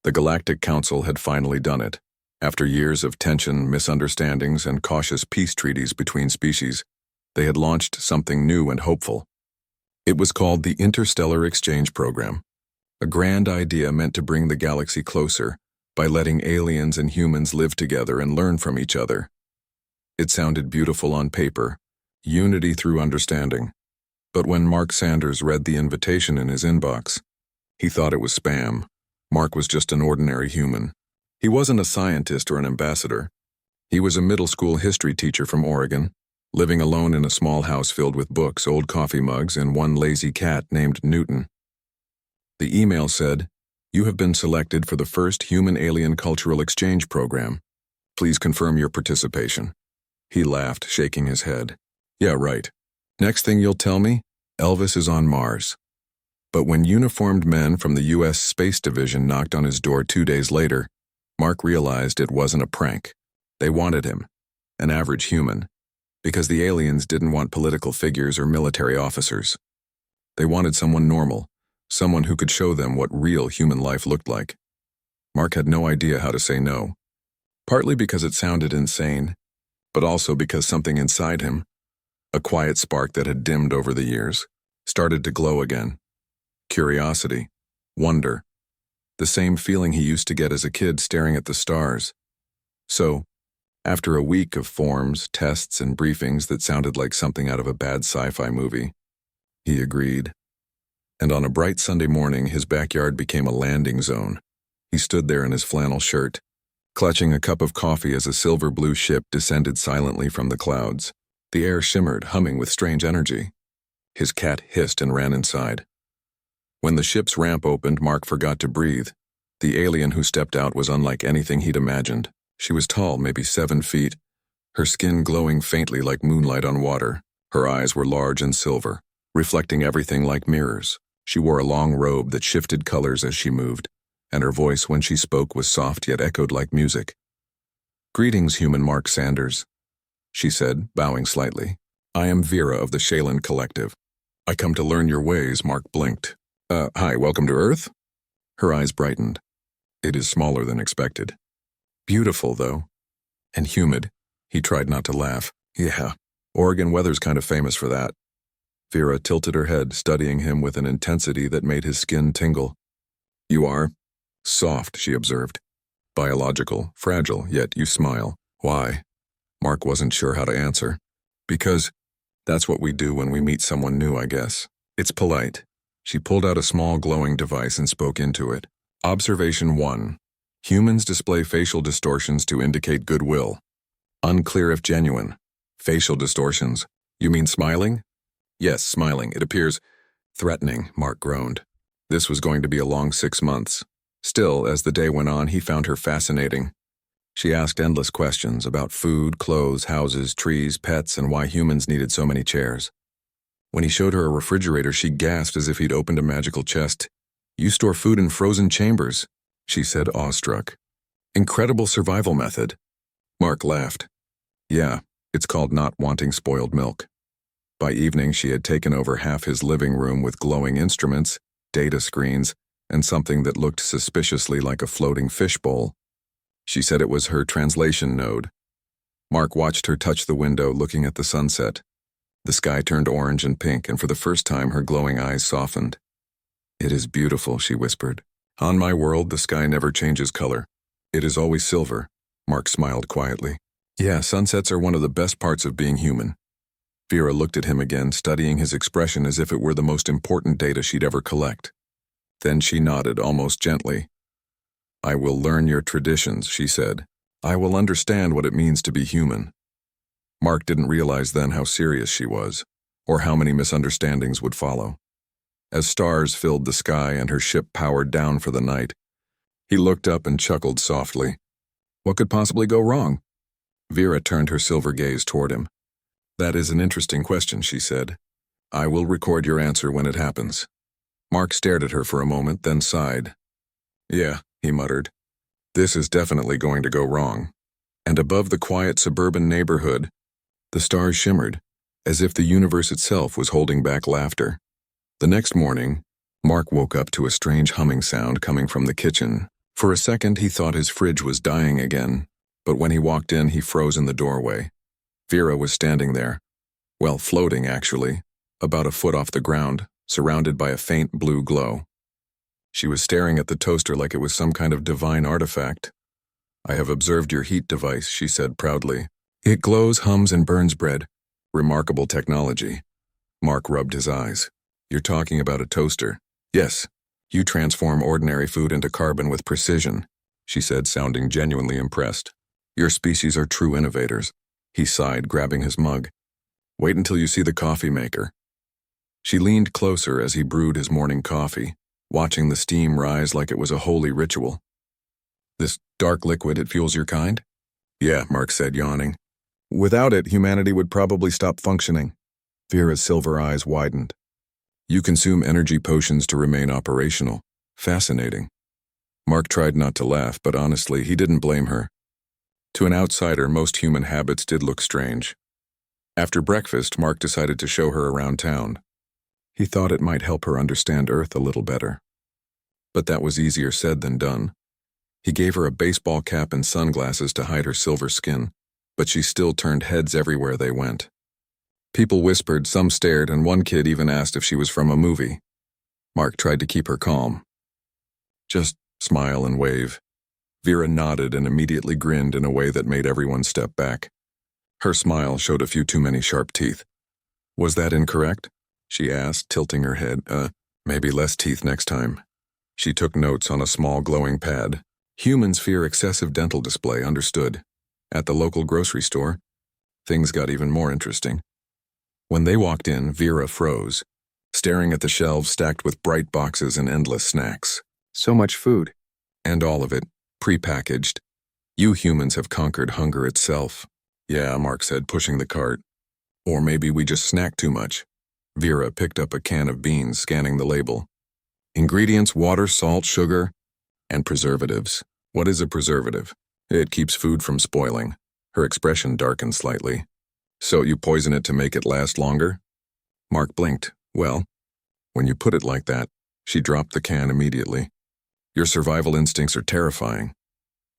The Galactic Council had finally done it. After years of tension, misunderstandings, and cautious peace treaties between species, they had launched something new and hopeful. It was called the Interstellar Exchange Program, a grand idea meant to bring the galaxy closer by letting aliens and humans live together and learn from each other. It sounded beautiful on paper, unity through understanding. But when Mark Sanders read the invitation in his inbox, he thought it was spam. Mark was just an ordinary human. He wasn't a scientist or an ambassador. He was a middle school history teacher from Oregon, living alone in a small house filled with books, old coffee mugs, and one lazy cat named Newton. The email said, "You have been selected for the first Human-Alien Cultural Exchange Program. Please confirm your participation." He laughed, shaking his head. "Yeah, right. Next thing you'll tell me, Elvis is on Mars." But when uniformed men from the U.S. Space Division knocked on his door 2 days later, Mark realized it wasn't a prank. They wanted him, an average human, because the aliens didn't want political figures or military officers. They wanted someone normal, someone who could show them what real human life looked like. Mark had no idea how to say no, partly because it sounded insane, but also because something inside him, a quiet spark that had dimmed over the years, started to glow again. Curiosity, wonder, the same feeling he used to get as a kid staring at the stars. So, after a week of forms, tests, and briefings that sounded like something out of a bad sci-fi movie, he agreed. And on a bright Sunday morning, his backyard became a landing zone. He stood there in his flannel shirt, clutching a cup of coffee as a silver-blue ship descended silently from the clouds. The air shimmered, humming with strange energy. His cat hissed and ran inside. When the ship's ramp opened, Mark forgot to breathe. The alien who stepped out was unlike anything he'd imagined. She was tall, maybe 7 feet, her skin glowing faintly like moonlight on water. Her eyes were large and silver, reflecting everything like mirrors. She wore a long robe that shifted colors as she moved, and her voice when she spoke was soft yet echoed like music. "Greetings, human Mark Sanders," she said, bowing slightly. "I am Vera of the Shaylin Collective. I come to learn your ways." Mark blinked. Hi, welcome to Earth?" Her eyes brightened. "It is smaller than expected." "Beautiful, though. And humid." He tried not to laugh. "Yeah, Oregon weather's kind of famous for that." Vera tilted her head, studying him with an intensity that made his skin tingle. "You are soft," she observed. "Biological, fragile, yet you smile. Why?" Mark wasn't sure how to answer. "Because that's what we do when we meet someone new, I guess. It's polite." She pulled out a small glowing device and spoke into it. Observation 1. Humans display facial distortions to indicate goodwill. Unclear if genuine. Facial distortions. You mean smiling? Yes, smiling. It appears threatening, Mark groaned. This was going to be a long 6 months. Still, as the day went on, he found her fascinating. She asked endless questions about food, clothes, houses, trees, pets, and why humans needed so many chairs. When he showed her a refrigerator, she gasped as if he'd opened a magical chest. "You store food in frozen chambers," she said, awestruck. "Incredible survival method." Mark laughed. "Yeah, it's called not wanting spoiled milk." By evening, she had taken over half his living room with glowing instruments, data screens, and something that looked suspiciously like a floating fishbowl. She said it was her translation node. Mark watched her touch the window, looking at the sunset. The sky turned orange and pink, and for the first time her glowing eyes softened. "It is beautiful," she whispered. "On my world, the sky never changes color. It is always silver." Mark smiled quietly. "Yeah, sunsets are one of the best parts of being human." Vera looked at him again, studying his expression as if it were the most important data she'd ever collect. Then she nodded, almost gently. "I will learn your traditions," she said. "I will understand what it means to be human." Mark didn't realize then how serious she was, or how many misunderstandings would follow. As stars filled the sky and her ship powered down for the night, he looked up and chuckled softly. What could possibly go wrong? Vera turned her silver gaze toward him. "That is an interesting question," she said. "I will record your answer when it happens." Mark stared at her for a moment, then sighed. "Yeah," he muttered. "This is definitely going to go wrong." And above the quiet suburban neighborhood, the stars shimmered, as if the universe itself was holding back laughter. The next morning, Mark woke up to a strange humming sound coming from the kitchen. For a second, he thought his fridge was dying again, but when he walked in, he froze in the doorway. Vera was standing there. Well, floating, actually, about a foot off the ground, surrounded by a faint blue glow. She was staring at the toaster like it was some kind of divine artifact. "I have observed your heat device," she said proudly. "It glows, hums, and burns bread. Remarkable technology." Mark rubbed his eyes. "You're talking about a toaster?" "Yes. You transform ordinary food into carbon with precision," she said, sounding genuinely impressed. "Your species are true innovators." He sighed, grabbing his mug. "Wait until you see the coffee maker." She leaned closer as he brewed his morning coffee, watching the steam rise like it was a holy ritual. "This dark liquid, it fuels your kind?" "Yeah," Mark said, yawning. "Without it, humanity would probably stop functioning." Vera's silver eyes widened. "You consume energy potions to remain operational. Fascinating." Mark tried not to laugh, but honestly, he didn't blame her. To an outsider, most human habits did look strange. After breakfast, Mark decided to show her around town. He thought it might help her understand Earth a little better. But that was easier said than done. He gave her a baseball cap and sunglasses to hide her silver skin, but she still turned heads everywhere they went. People whispered, some stared, and one kid even asked if she was from a movie. Mark tried to keep her calm. "Just smile and wave." Vera nodded and immediately grinned in a way that made everyone step back. Her smile showed a few too many sharp teeth. "Was that incorrect?" she asked, tilting her head. Maybe less teeth next time." She took notes on a small glowing pad. "Humans fear excessive dental display, understood." At the local grocery store, things got even more interesting. When they walked in, Vera froze, staring at the shelves stacked with bright boxes and endless snacks. So much food. And all of it, pre-packaged. "You humans have conquered hunger itself." "Yeah," Mark said, pushing the cart. "Or maybe we just snack too much." Vera picked up a can of beans, scanning the label. "Ingredients: water, salt, sugar, and preservatives." "What is a preservative?" "It keeps food from spoiling." Her expression darkened slightly. "So you poison it to make it last longer?" Mark blinked. "Well, when you put it like that," she dropped the can immediately. "Your survival instincts are terrifying."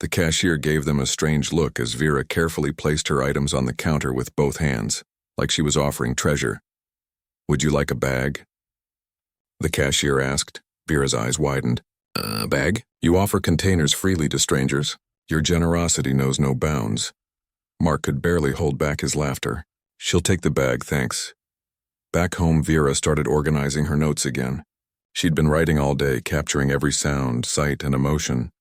The cashier gave them a strange look as Vera carefully placed her items on the counter with both hands, like she was offering treasure. "Would you like a bag?" the cashier asked. Vera's eyes widened. "A bag? You offer containers freely to strangers. Your generosity knows no bounds." Mark could barely hold back his laughter. "She'll take the bag, thanks." Back home, Vera started organizing her notes again. She'd been writing all day, capturing every sound, sight, and emotion.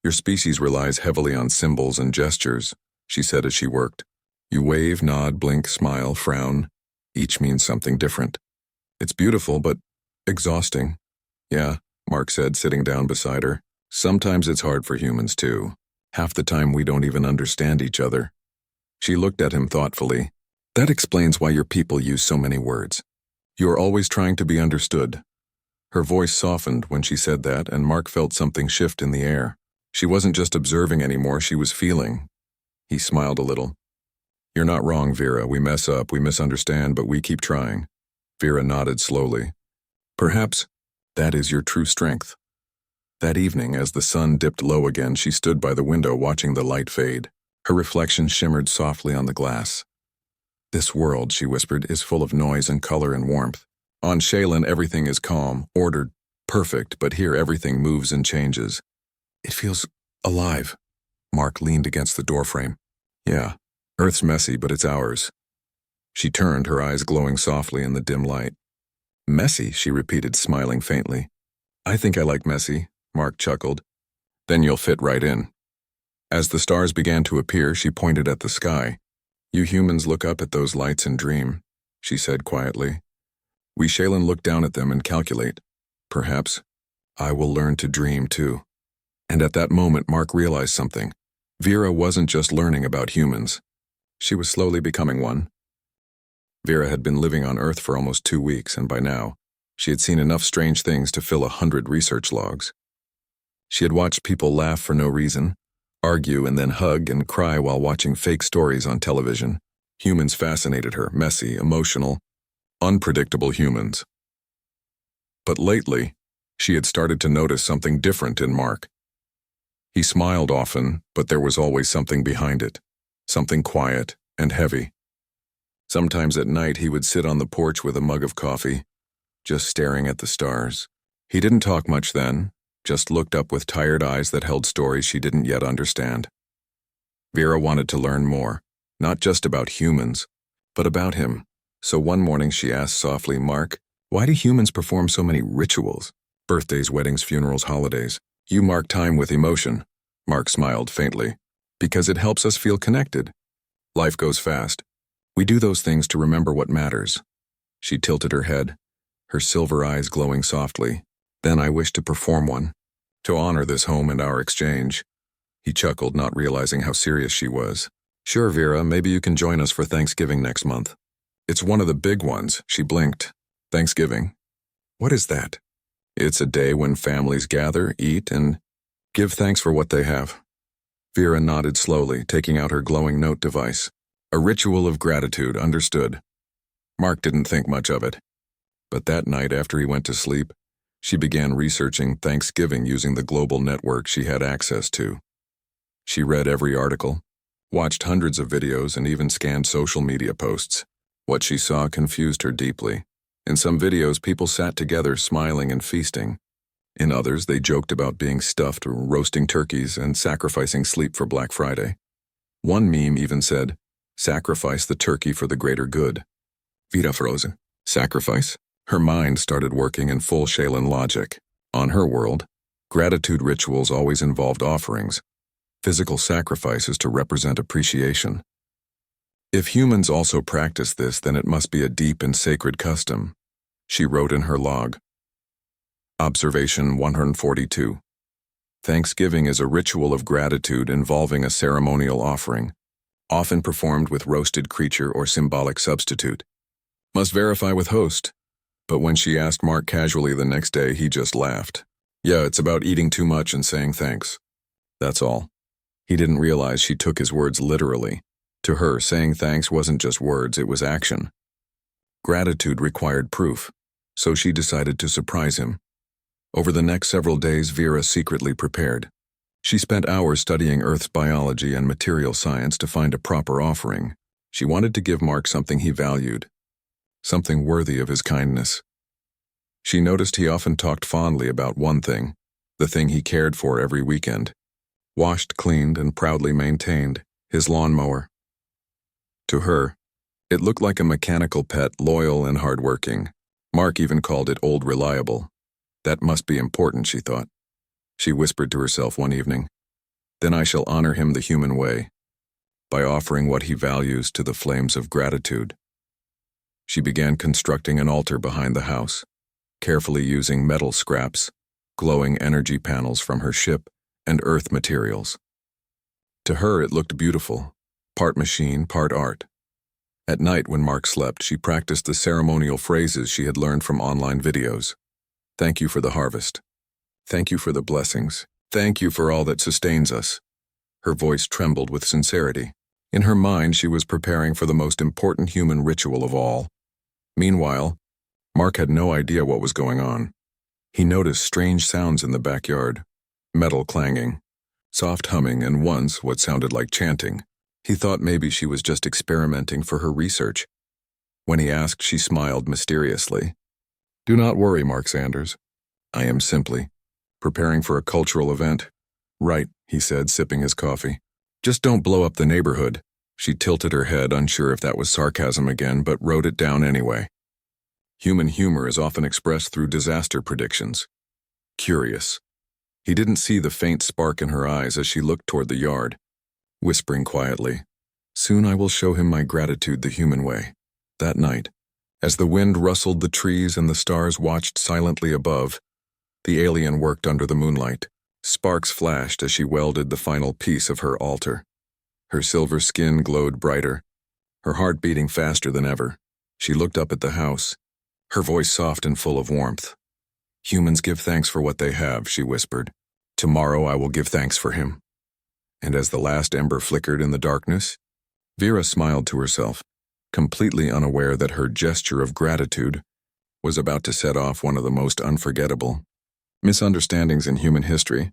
"Your species relies heavily on symbols and gestures," she said as she worked. "You wave, nod, blink, smile, frown. Each means something different. It's beautiful, but exhausting." "Yeah," Mark said, sitting down beside her. "Sometimes it's hard for humans, too. Half the time we don't even understand each other." She looked at him thoughtfully. "That explains why your people use so many words. You are always trying to be understood." Her voice softened when she said that, and Mark felt something shift in the air. She wasn't just observing anymore, she was feeling. He smiled a little. "You're not wrong, Vera. We mess up, we misunderstand, but we keep trying." Vera nodded slowly. "Perhaps that is your true strength." That evening, as the sun dipped low again, she stood by the window watching the light fade. Her reflection shimmered softly on the glass. "This world," she whispered, "is full of noise and color and warmth. On Shaylin, everything is calm, ordered, perfect, but here everything moves and changes. It feels alive." Mark leaned against the doorframe. "Yeah, Earth's messy, but it's ours." She turned, her eyes glowing softly in the dim light. "Messy," she repeated, smiling faintly. "I think I like messy," Mark chuckled. "Then you'll fit right in." As the stars began to appear, she pointed at the sky. "You humans look up at those lights and dream," she said quietly. "We Shaylin look down at them and calculate. Perhaps I will learn to dream too." And at that moment, Mark realized something. Vera wasn't just learning about humans. She was slowly becoming one. Vera had been living on Earth for almost 2 weeks, and by now, she had seen enough strange things to fill 100 research logs. She had watched people laugh for no reason, argue and then hug and cry while watching fake stories on television. Humans fascinated her, messy, emotional, unpredictable humans. But lately, she had started to notice something different in Mark. He smiled often, but there was always something behind it, something quiet and heavy. Sometimes at night he would sit on the porch with a mug of coffee, just staring at the stars. He didn't talk much then, just looked up with tired eyes that held stories she didn't yet understand. Vera wanted to learn more, not just about humans, but about him. So one morning she asked softly, "Mark, why do humans perform so many rituals? Birthdays, weddings, funerals, holidays. You mark time with emotion." Mark smiled faintly. "Because it helps us feel connected. Life goes fast. We do those things to remember what matters." She tilted her head, her silver eyes glowing softly. "Then I wish to perform one, to honor this home and our exchange." He chuckled, not realizing how serious she was. "Sure, Vera, maybe you can join us for Thanksgiving next month." "It's one of the big ones," she blinked. "Thanksgiving? What is that?" "It's a day when families gather, eat, and give thanks for what they have." Vera nodded slowly, taking out her glowing note device. "A ritual of gratitude, understood." Mark didn't think much of it. But that night after he went to sleep, she began researching Thanksgiving using the global network she had access to. She read every article, watched hundreds of videos, and even scanned social media posts. What she saw confused her deeply. In some videos, people sat together smiling and feasting. In others, they joked about being stuffed or roasting turkeys and sacrificing sleep for Black Friday. One meme even said, "Sacrifice the turkey for the greater good." Vida frozen. Sacrifice? Her mind started working in full Shaylin logic. On her world, gratitude rituals always involved offerings, physical sacrifices to represent appreciation. If humans also practice this, then it must be a deep and sacred custom, she wrote in her log. Observation 142. Thanksgiving is a ritual of gratitude involving a ceremonial offering, often performed with roasted creature or symbolic substitute. Must verify with host. But when she asked Mark casually the next day, he just laughed. "Yeah, it's about eating too much and saying thanks. That's all." He didn't realize she took his words literally. To her, saying thanks wasn't just words, it was action. Gratitude required proof, so she decided to surprise him. Over the next several days, Vera secretly prepared. She spent hours studying Earth's biology and material science to find a proper offering. She wanted to give Mark something he valued, something worthy of his kindness. She noticed he often talked fondly about one thing, the thing he cared for every weekend. Washed, cleaned, and proudly maintained, his lawnmower. To her, it looked like a mechanical pet, loyal and hardworking. Mark even called it old reliable. That must be important, she thought. She whispered to herself one evening, "Then I shall honor him the human way, by offering what he values to the flames of gratitude." She began constructing an altar behind the house, carefully using metal scraps, glowing energy panels from her ship, and earth materials. To her, it looked beautiful, part machine, part art. At night, when Mark slept, she practiced the ceremonial phrases she had learned from online videos. "Thank you for the harvest. Thank you for the blessings. Thank you for all that sustains us." Her voice trembled with sincerity. In her mind, she was preparing for the most important human ritual of all. Meanwhile, Mark had no idea what was going on. He noticed strange sounds in the backyard, metal clanging, soft humming, and once what sounded like chanting. He thought maybe she was just experimenting for her research. When he asked, she smiled mysteriously. "Do not worry, Mark Sanders. I am simply preparing for a cultural event." "Right," he said, sipping his coffee. "Just don't blow up the neighborhood." She tilted her head, unsure if that was sarcasm again, but wrote it down anyway. Human humor is often expressed through disaster predictions. Curious. He didn't see the faint spark in her eyes as she looked toward the yard, whispering quietly, "Soon I will show him my gratitude the human way." That night, as the wind rustled the trees and the stars watched silently above, the alien worked under the moonlight. Sparks flashed as she welded the final piece of her altar. Her silver skin glowed brighter, her heart beating faster than ever. She looked up at the house, her voice soft and full of warmth. "Humans give thanks for what they have," she whispered. "Tomorrow I will give thanks for him." And as the last ember flickered in the darkness, Vera smiled to herself, completely unaware that her gesture of gratitude was about to set off one of the most unforgettable misunderstandings in human history,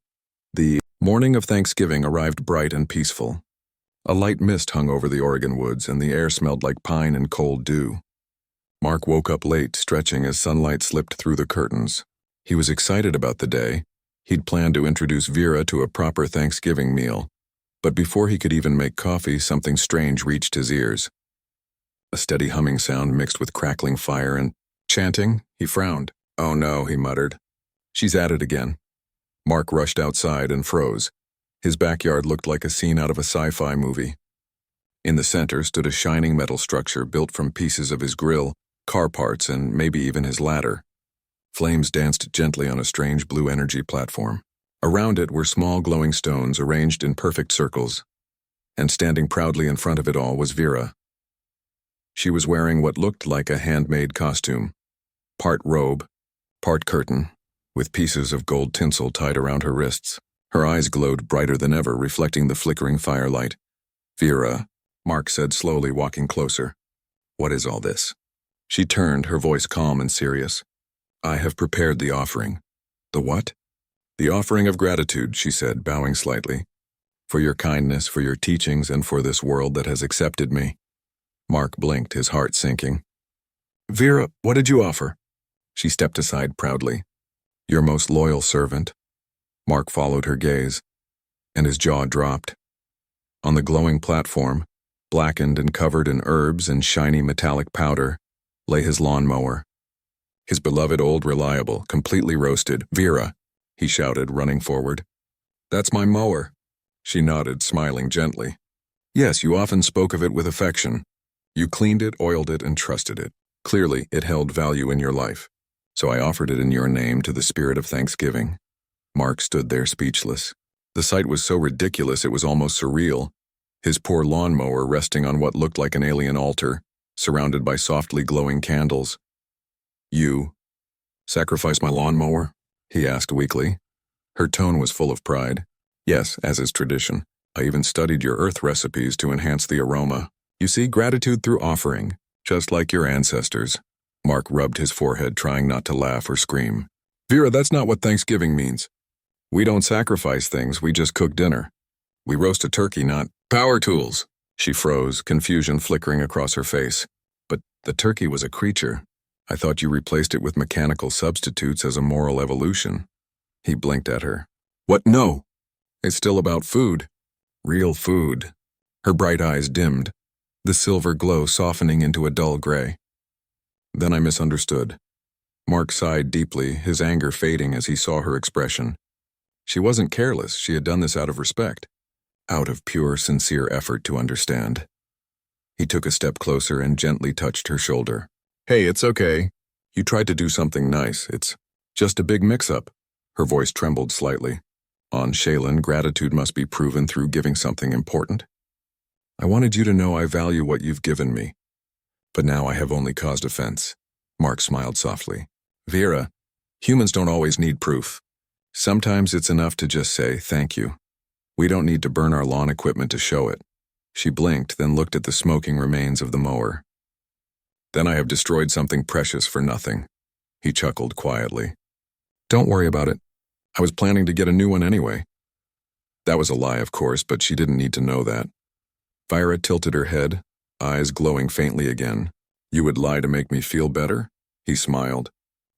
the Morning of Thanksgiving arrived bright and peaceful. A light mist hung over the Oregon woods, and the air smelled like pine and cold dew. Mark woke up late, stretching as sunlight slipped through the curtains. He was excited about the day. He'd planned to introduce Vera to a proper Thanksgiving meal. But before he could even make coffee, something strange reached his ears. A steady humming sound mixed with crackling fire and chanting. He frowned. "Oh no," he muttered. "She's at it again." Mark rushed outside and froze. His backyard looked like a scene out of a sci-fi movie. In the center stood a shining metal structure built from pieces of his grill, car parts, and maybe even his ladder. Flames danced gently on a strange blue energy platform. Around it were small glowing stones arranged in perfect circles. And standing proudly in front of it all was Vera. She was wearing what looked like a handmade costume. Part robe, part curtain, with pieces of gold tinsel tied around her wrists. Her eyes glowed brighter than ever, reflecting the flickering firelight. "Vera," Mark said slowly, walking closer. "What is all this?" She turned, her voice calm and serious. "I have prepared the offering." "The what?" "The offering of gratitude," she said, bowing slightly. "For your kindness, for your teachings, and for this world that has accepted me." Mark blinked, his heart sinking. "Vera, what did you offer?" She stepped aside proudly. "Your most loyal servant." Mark followed her gaze, and his jaw dropped. On the glowing platform, blackened and covered in herbs and shiny metallic powder, lay his lawnmower. His beloved old reliable, completely roasted. "Vera," he shouted, running forward. "That's my mower." She nodded, smiling gently. "Yes, you often spoke of it with affection. You cleaned it, oiled it, and trusted it. Clearly, it held value in your life. So I offered it in your name to the spirit of Thanksgiving." Mark stood there speechless. The sight was so ridiculous it was almost surreal. His poor lawnmower resting on what looked like an alien altar, surrounded by softly glowing candles. "You sacrificed my lawnmower?" he asked weakly. Her tone was full of pride. "Yes, as is tradition. I even studied your earth recipes to enhance the aroma. You see, gratitude through offering, just like your ancestors." Mark rubbed his forehead, trying not to laugh or scream. "Vera, that's not what Thanksgiving means. We don't sacrifice things, we just cook dinner. We roast a turkey, not power tools." She froze, confusion flickering across her face. "But the turkey was a creature. I thought you replaced it with mechanical substitutes as a moral evolution." He blinked at her. "What? No. It's still about food. Real food." Her bright eyes dimmed, the silver glow softening into a dull gray. "Then I misunderstood." Mark sighed deeply, his anger fading as he saw her expression. She wasn't careless, she had done this out of respect. Out of pure, sincere effort to understand. He took a step closer and gently touched her shoulder. "Hey, it's okay. You tried to do something nice. It's just a big mix-up." Her voice trembled slightly. "On Shaylin, gratitude must be proven through giving something important. I wanted you to know I value what you've given me. But now I have only caused offense." Mark smiled softly. "Vera, humans don't always need proof. Sometimes it's enough to just say thank you. We don't need to burn our lawn equipment to show it." She blinked, then looked at the smoking remains of the mower. "Then I have destroyed something precious for nothing." He chuckled quietly. "Don't worry about it. I was planning to get a new one anyway." That was a lie, of course, but she didn't need to know that. Vera tilted her head, eyes glowing faintly again. "You would lie to make me feel better?" He smiled.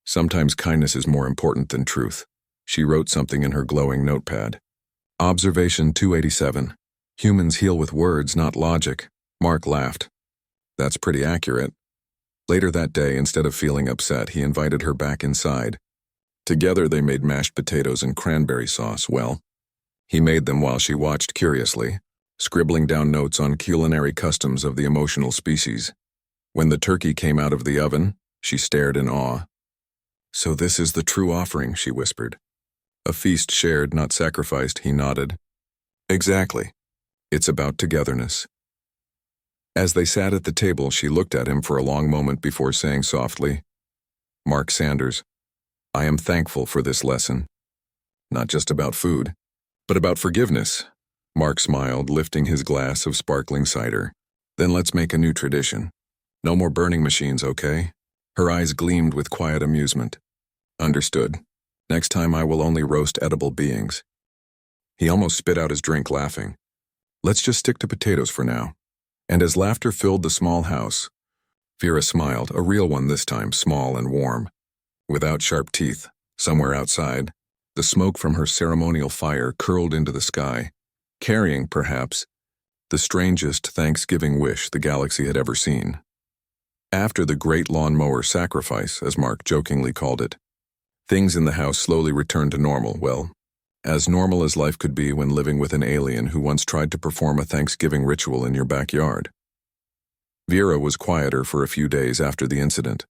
"Sometimes kindness is more important than truth." She wrote something in her glowing notepad. Observation 287. Humans heal with words, not logic. Mark laughed. "That's pretty accurate." Later that day, instead of feeling upset, he invited her back inside. Together they made mashed potatoes and cranberry sauce. Well, he made them while she watched curiously, scribbling down notes on culinary customs of the emotional species. When the turkey came out of the oven, she stared in awe. "So this is the true offering," she whispered. "A feast shared, not sacrificed," he nodded. "Exactly. It's about togetherness." As they sat at the table, she looked at him for a long moment before saying softly, "Mark Sanders, I am thankful for this lesson. Not just about food, but about forgiveness." Mark smiled, lifting his glass of sparkling cider. "Then let's make a new tradition. No more burning machines, okay?" Her eyes gleamed with quiet amusement. "Understood. Next time I will only roast edible beings." He almost spit out his drink, laughing. Let's just stick to potatoes for now. And as laughter filled the small house, Vera smiled, a real one this time, small and warm. Without sharp teeth, somewhere outside, the smoke from her ceremonial fire curled into the sky, carrying, perhaps, the strangest Thanksgiving wish the galaxy had ever seen. After the great lawnmower sacrifice, as Mark jokingly called it, things in the house slowly returned to normal, well, as normal as life could be when living with an alien who once tried to perform a Thanksgiving ritual in your backyard. Vera was quieter for a few days after the incident.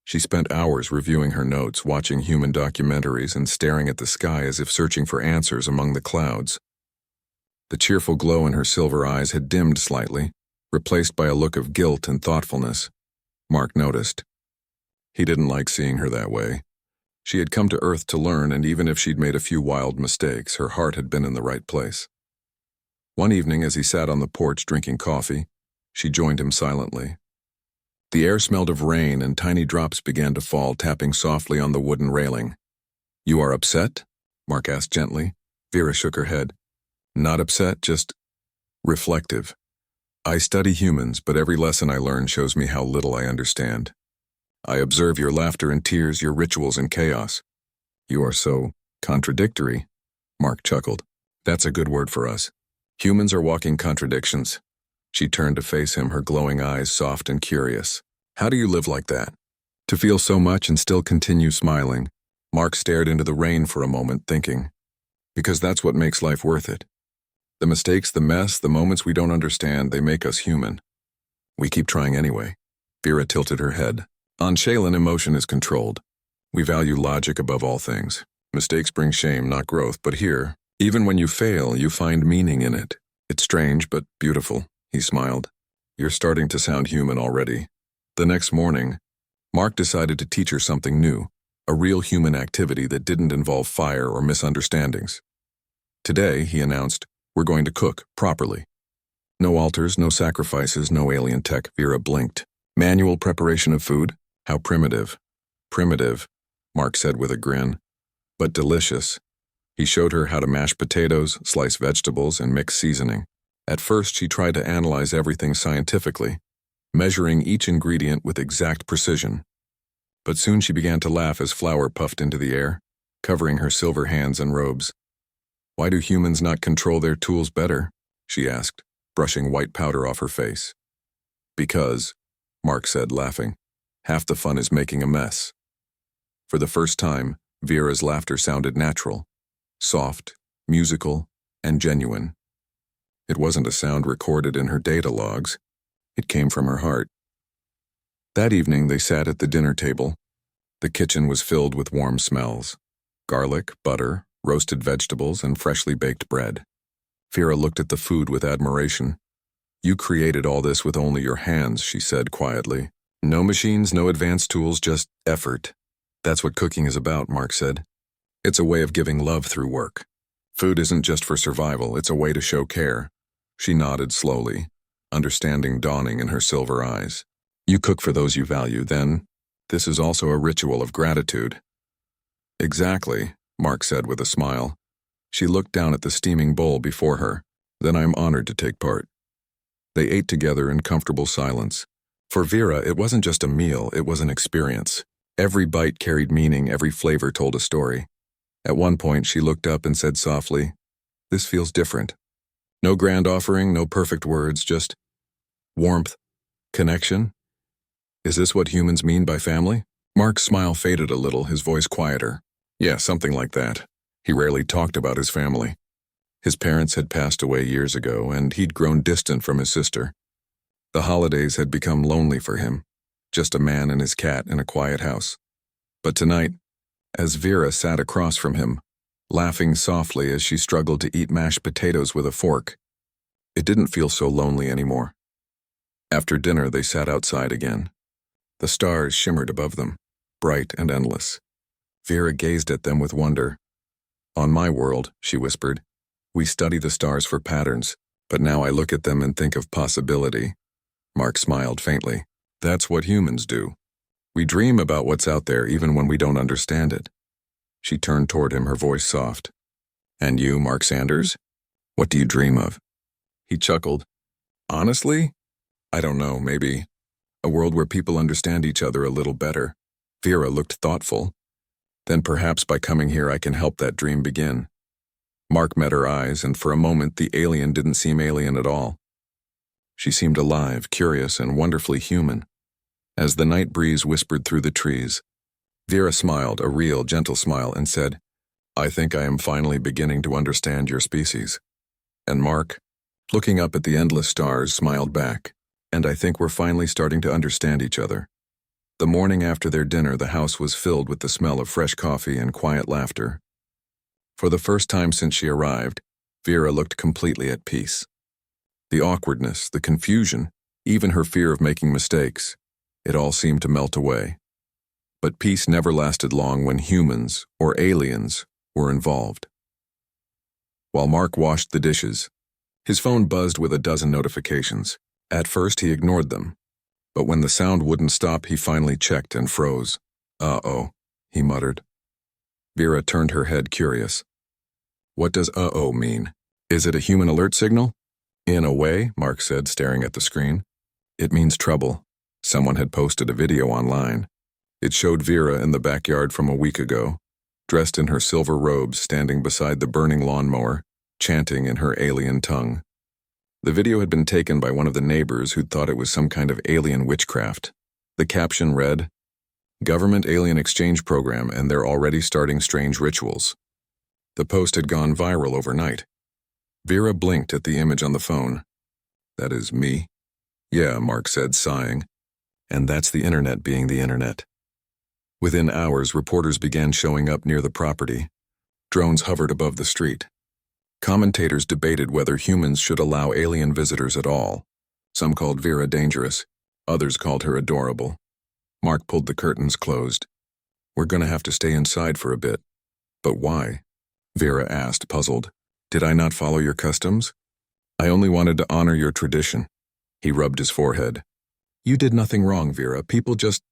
She spent hours reviewing her notes, watching human documentaries, and staring at the sky as if searching for answers among the clouds. The cheerful glow in her silver eyes had dimmed slightly, replaced by a look of guilt and thoughtfulness. Mark noticed. He didn't like seeing her that way. She had come to Earth to learn, and even if she'd made a few wild mistakes, her heart had been in the right place. One evening, as he sat on the porch drinking coffee, she joined him silently. The air smelled of rain, and tiny drops began to fall, tapping softly on the wooden railing. "You are upset?" Mark asked gently. Vera shook her head. "Not upset, just reflective. I study humans, but every lesson I learn shows me how little I understand. I observe your laughter and tears, your rituals and chaos. You are so contradictory." Mark chuckled. "That's a good word for us. Humans are walking contradictions." She turned to face him, her glowing eyes soft and curious. "How do you live like that? To feel so much and still continue smiling?" Mark stared into the rain for a moment, thinking. Because that's what makes life worth it. The mistakes, the mess, the moments we don't understand, they make us human. We keep trying anyway. Vera tilted her head. On Shaylin, emotion is controlled. We value logic above all things. Mistakes bring shame, not growth, but here, even when you fail, you find meaning in it. It's strange, but beautiful, he smiled. You're starting to sound human already. The next morning, Mark decided to teach her something new, a real human activity that didn't involve fire or misunderstandings. Today, he announced, we're going to cook properly. No altars, no sacrifices, no alien tech. Vera blinked. Manual preparation of food? How primitive. Primitive, Mark said with a grin. But delicious. He showed her how to mash potatoes, slice vegetables, and mix seasoning. At first, she tried to analyze everything scientifically, measuring each ingredient with exact precision. But soon she began to laugh as flour puffed into the air, covering her silver hands and robes. Why do humans not control their tools better? She asked, brushing white powder off her face. Because, Mark said, laughing, half the fun is making a mess. For the first time, Vera's laughter sounded natural, soft, musical, and genuine. It wasn't a sound recorded in her data logs. It came from her heart. That evening, they sat at the dinner table. The kitchen was filled with warm smells. Garlic, butter, roasted vegetables, and freshly baked bread. Vera looked at the food with admiration. You created all this with only your hands, she said quietly. No machines, no advanced tools, just effort. That's what cooking is about, Mark said. It's a way of giving love through work. Food isn't just for survival, it's a way to show care. She nodded slowly, understanding dawning in her silver eyes. You cook for those you value, then this is also a ritual of gratitude. Exactly, Mark said with a smile. She looked down at the steaming bowl before her. Then I'm honored to take part. They ate together in comfortable silence. For Vera, it wasn't just a meal, it was an experience. Every bite carried meaning, every flavor told a story. At one point, she looked up and said softly, "This feels different." No grand offering, no perfect words, just warmth, connection. Is this what humans mean by family? Mark's smile faded a little, his voice quieter. Yeah, something like that. He rarely talked about his family. His parents had passed away years ago, and he'd grown distant from his sister. The holidays had become lonely for him, just a man and his cat in a quiet house. But tonight, as Vera sat across from him, laughing softly as she struggled to eat mashed potatoes with a fork, it didn't feel so lonely anymore. After dinner, they sat outside again. The stars shimmered above them, bright and endless. Vera gazed at them with wonder. On my world, she whispered, we study the stars for patterns, but now I look at them and think of possibility. Mark smiled faintly. That's what humans do. We dream about what's out there even when we don't understand it. She turned toward him, her voice soft. And you, Mark Sanders? What do you dream of? He chuckled. Honestly? I don't know, maybe. A world where people understand each other a little better. Vera looked thoughtful. Then perhaps by coming here I can help that dream begin. Mark met her eyes, and for a moment the alien didn't seem alien at all. She seemed alive, curious, and wonderfully human. As the night breeze whispered through the trees, Vera smiled, a real, gentle smile, and said, I think I am finally beginning to understand your species. And Mark, looking up at the endless stars, smiled back, and I think we're finally starting to understand each other. The morning after their dinner, the house was filled with the smell of fresh coffee and quiet laughter. For the first time since she arrived, Vera looked completely at peace. The awkwardness, the confusion, even her fear of making mistakes, it all seemed to melt away. But peace never lasted long when humans, or aliens, were involved. While Mark washed the dishes, his phone buzzed with a dozen notifications. At first he ignored them, but when the sound wouldn't stop, he finally checked and froze. Uh-oh, he muttered. Vera turned her head, curious. What does uh-oh mean? Is it a human alert signal? In a way, Mark said, staring at the screen. It means trouble. Someone had posted a video online. It showed Vera in the backyard from a week ago, dressed in her silver robes, standing beside the burning lawnmower, chanting in her alien tongue. The video had been taken by one of the neighbors who'd thought it was some kind of alien witchcraft. The caption read, Government Alien Exchange Program, and they're already starting strange rituals. The post had gone viral overnight. Vera blinked at the image on the phone. That is me? Yeah, Mark said, sighing. And that's the internet being the internet. Within hours, reporters began showing up near the property. Drones hovered above the street. Commentators debated whether humans should allow alien visitors at all. Some called Vera dangerous. Others called her adorable. Mark pulled the curtains closed. We're gonna have to stay inside for a bit. But why? Vera asked, puzzled. Did I not follow your customs? I only wanted to honor your tradition. He rubbed his forehead. You did nothing wrong, Vera. People just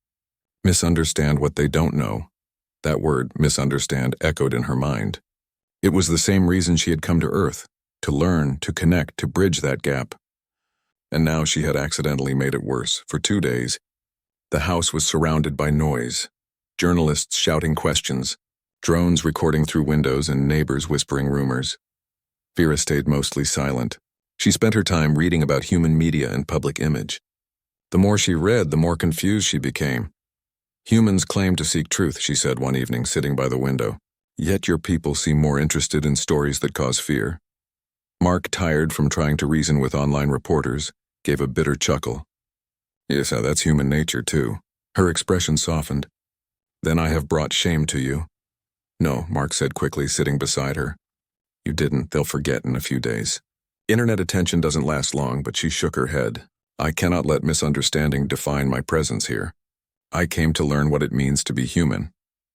misunderstand what they don't know. That word, misunderstand, echoed in her mind. It was the same reason she had come to Earth, to learn, to connect, to bridge that gap. And now she had accidentally made it worse. For 2 days, the house was surrounded by noise, journalists shouting questions, drones recording through windows, and neighbors whispering rumors. Vera stayed mostly silent. She spent her time reading about human media and public image. The more she read, the more confused she became. Humans claim to seek truth, she said one evening, sitting by the window. Yet your people seem more interested in stories that cause fear. Mark, tired from trying to reason with online reporters, gave a bitter chuckle. Yes, that's human nature, too. Her expression softened. Then I have brought shame to you. No, Mark said quickly, sitting beside her. You didn't. They'll forget in a few days. Internet attention doesn't last long, but she shook her head. I cannot let misunderstanding define my presence here. I came to learn what it means to be human.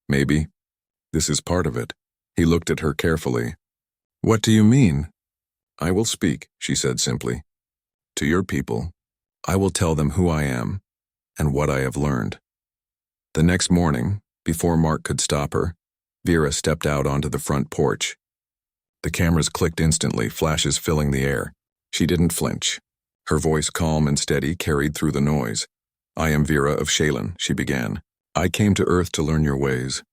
Maybe this is part of it. He looked at her carefully. What do you mean? I will speak, she said simply. To your people, I will tell them who I am and what I have learned. The next morning, before Mark could stop her, Vera stepped out onto the front porch. The cameras clicked instantly, flashes filling the air. She didn't flinch. Her voice, calm and steady, carried through the noise. I am Vera of Shaylin, she began. I came to Earth to learn your ways.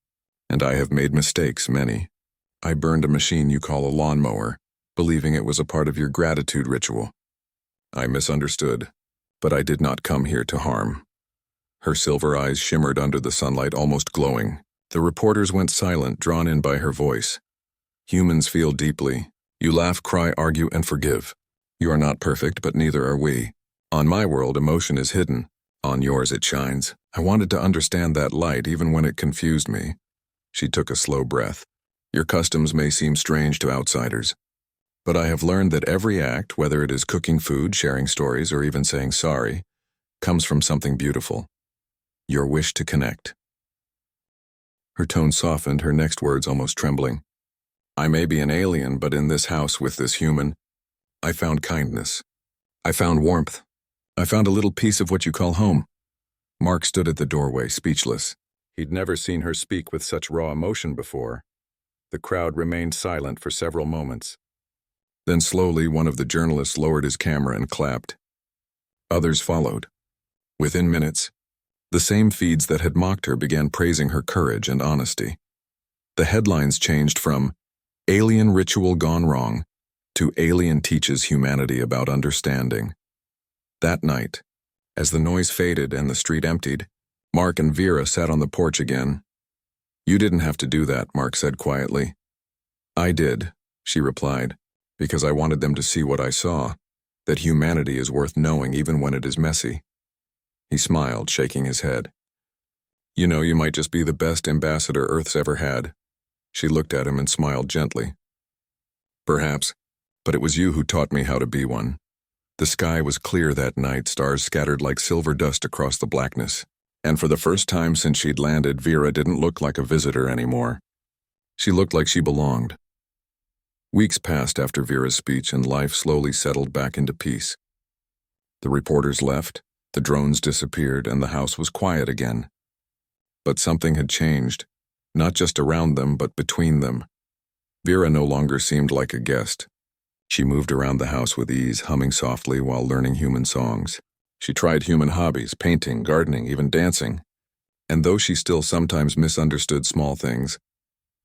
And I have made mistakes, many. I burned a machine you call a lawnmower, believing it was a part of your gratitude ritual. I misunderstood, but I did not come here to harm. Her silver eyes shimmered under the sunlight, almost glowing. The reporters went silent, drawn in by her voice. Humans feel deeply. You laugh, cry, argue, and forgive. You are not perfect, but neither are we. On my world, emotion is hidden. On yours, it shines. I wanted to understand that light, even when it confused me. She took a slow breath. Your customs may seem strange to outsiders, but I have learned that every act, whether it is cooking food, sharing stories, or even saying sorry, comes from something beautiful. Your wish to connect. Her tone softened, her next words almost trembling. I may be an alien, but in this house with this human, I found kindness. I found warmth. I found a little piece of what you call home. Mark stood at the doorway, speechless. He'd never seen her speak with such raw emotion before. The crowd remained silent for several moments. Then slowly, one of the journalists lowered his camera and clapped. Others followed. Within minutes, the same feeds that had mocked her began praising her courage and honesty. The headlines changed from "Alien Ritual Gone Wrong" to "Alien Teaches Humanity About Understanding." That night, as the noise faded and the street emptied, Mark and Vera sat on the porch again. "You didn't have to do that," Mark said quietly. "I did," she replied, "because I wanted them to see what I saw, that humanity is worth knowing even when it is messy." He smiled, shaking his head. "You know, you might just be the best ambassador Earth's ever had." She looked at him and smiled gently. "Perhaps, but it was you who taught me how to be one." The sky was clear that night, stars scattered like silver dust across the blackness. And for the first time since she'd landed, Vera didn't look like a visitor anymore. She looked like she belonged. Weeks passed after Vera's speech, and life slowly settled back into peace. The reporters left, the drones disappeared, and the house was quiet again. But something had changed, not just around them, but between them. Vera no longer seemed like a guest. She moved around the house with ease, humming softly while learning human songs. She tried human hobbies, painting, gardening, even dancing. And though she still sometimes misunderstood small things,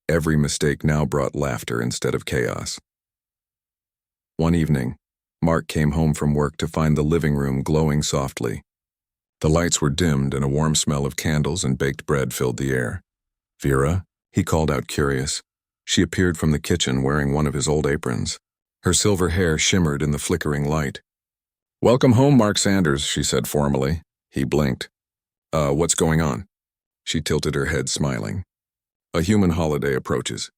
every mistake now brought laughter instead of chaos. One evening, Mark came home from work to find the living room glowing softly. The lights were dimmed and a warm smell of candles and baked bread filled the air. "Vera?" he called out, curious. She appeared from the kitchen wearing one of his old aprons. Her silver hair shimmered in the flickering light. "Welcome home, Mark Sanders," she said formally. He blinked. What's going on?" She tilted her head, smiling. "A human holiday approaches.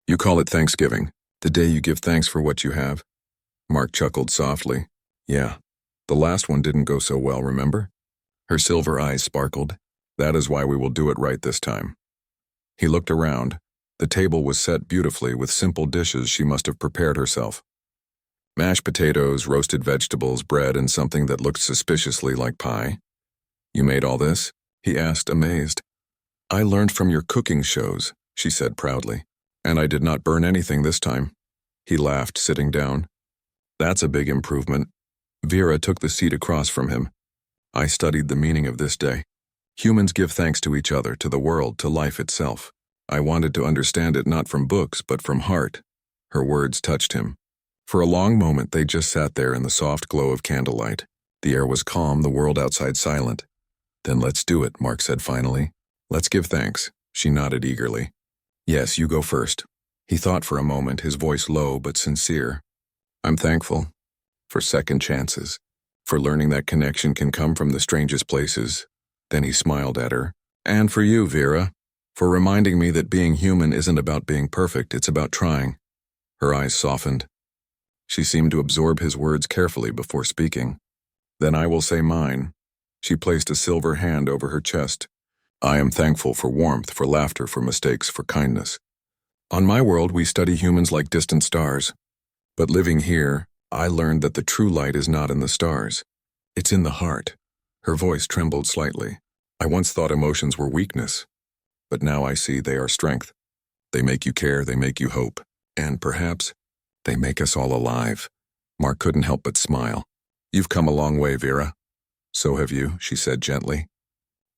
You call it Thanksgiving, the day you give thanks for what you have." Mark chuckled softly. "Yeah, the last one didn't go so well, remember?" Her silver eyes sparkled. "That is why we will do it right this time." He looked around. The table was set beautifully with simple dishes she must have prepared herself. Mashed potatoes, roasted vegetables, bread, and something that looked suspiciously like pie. "You made all this?" he asked, amazed. "I learned from your cooking shows," she said proudly. "And I did not burn anything this time." He laughed, sitting down. "That's a big improvement." Vera took the seat across from him. "I studied the meaning of this day. Humans give thanks to each other, to the world, to life itself. I wanted to understand it not from books, but from heart." Her words touched him. For a long moment, they just sat there in the soft glow of candlelight. The air was calm, the world outside silent. "Then let's do it," Mark said finally. "Let's give thanks." She nodded eagerly. "Yes, you go first." He thought for a moment, his voice low but sincere. "I'm thankful for second chances, for learning that connection can come from the strangest places." Then he smiled at her. "And for you, Vera, for reminding me that being human isn't about being perfect, it's about trying." Her eyes softened. She seemed to absorb his words carefully before speaking. "Then I will say mine." She placed a silver hand over her chest. "I am thankful for warmth, for laughter, for mistakes, for kindness. On my world, we study humans like distant stars. But living here, I learned that the true light is not in the stars. It's in the heart." Her voice trembled slightly. "I once thought emotions were weakness, but now I see they are strength. They make you care, they make you hope, and perhaps they make us all alive." Mark couldn't help but smile. "You've come a long way, Vera." "So have you," she said gently.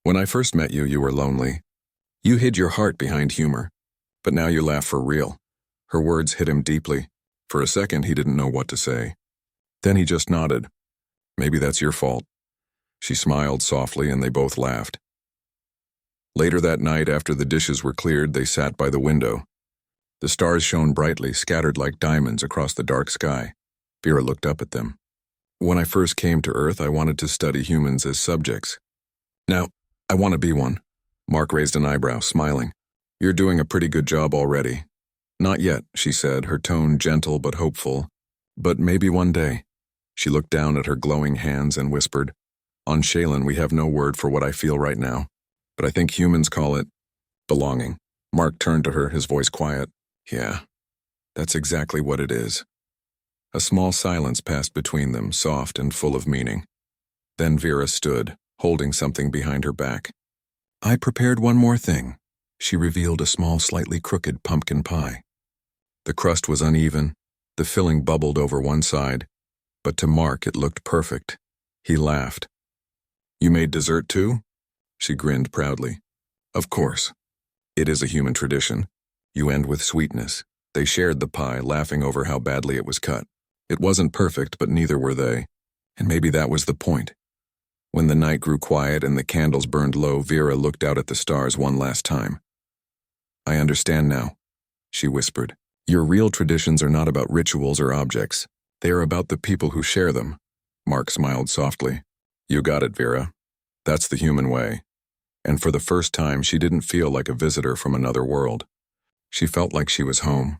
"When I first met you, you were lonely. You hid your heart behind humor, but now you laugh for real." Her words hit him deeply. For a second, he didn't know what to say. Then he just nodded. "Maybe that's your fault." She smiled softly, and they both laughed. Later that night, after the dishes were cleared, they sat by the window. The stars shone brightly, scattered like diamonds across the dark sky. Vera looked up at them. "When I first came to Earth, I wanted to study humans as subjects. Now, I want to be one." Mark raised an eyebrow, smiling. "You're doing a pretty good job already." "Not yet," she said, her tone gentle but hopeful. "But maybe one day." She looked down at her glowing hands and whispered, "On Shaylin, we have no word for what I feel right now, but I think humans call it belonging." Mark turned to her, his voice quiet. "Yeah, that's exactly what it is." A small silence passed between them, soft and full of meaning. Then Vera stood, holding something behind her back. "I prepared one more thing." She revealed a small, slightly crooked pumpkin pie. The crust was uneven, the filling bubbled over one side, but to Mark it looked perfect. He laughed. "You made dessert too?" She grinned proudly. "Of course. It is a human tradition. You end with sweetness." They shared the pie, laughing over how badly it was cut. It wasn't perfect, but neither were they. And maybe that was the point. When the night grew quiet and the candles burned low, Vera looked out at the stars one last time. "I understand now," she whispered. "Your real traditions are not about rituals or objects. They are about the people who share them." Mark smiled softly. "You got it, Vera. That's the human way." And for the first time, she didn't feel like a visitor from another world. She felt like she was home.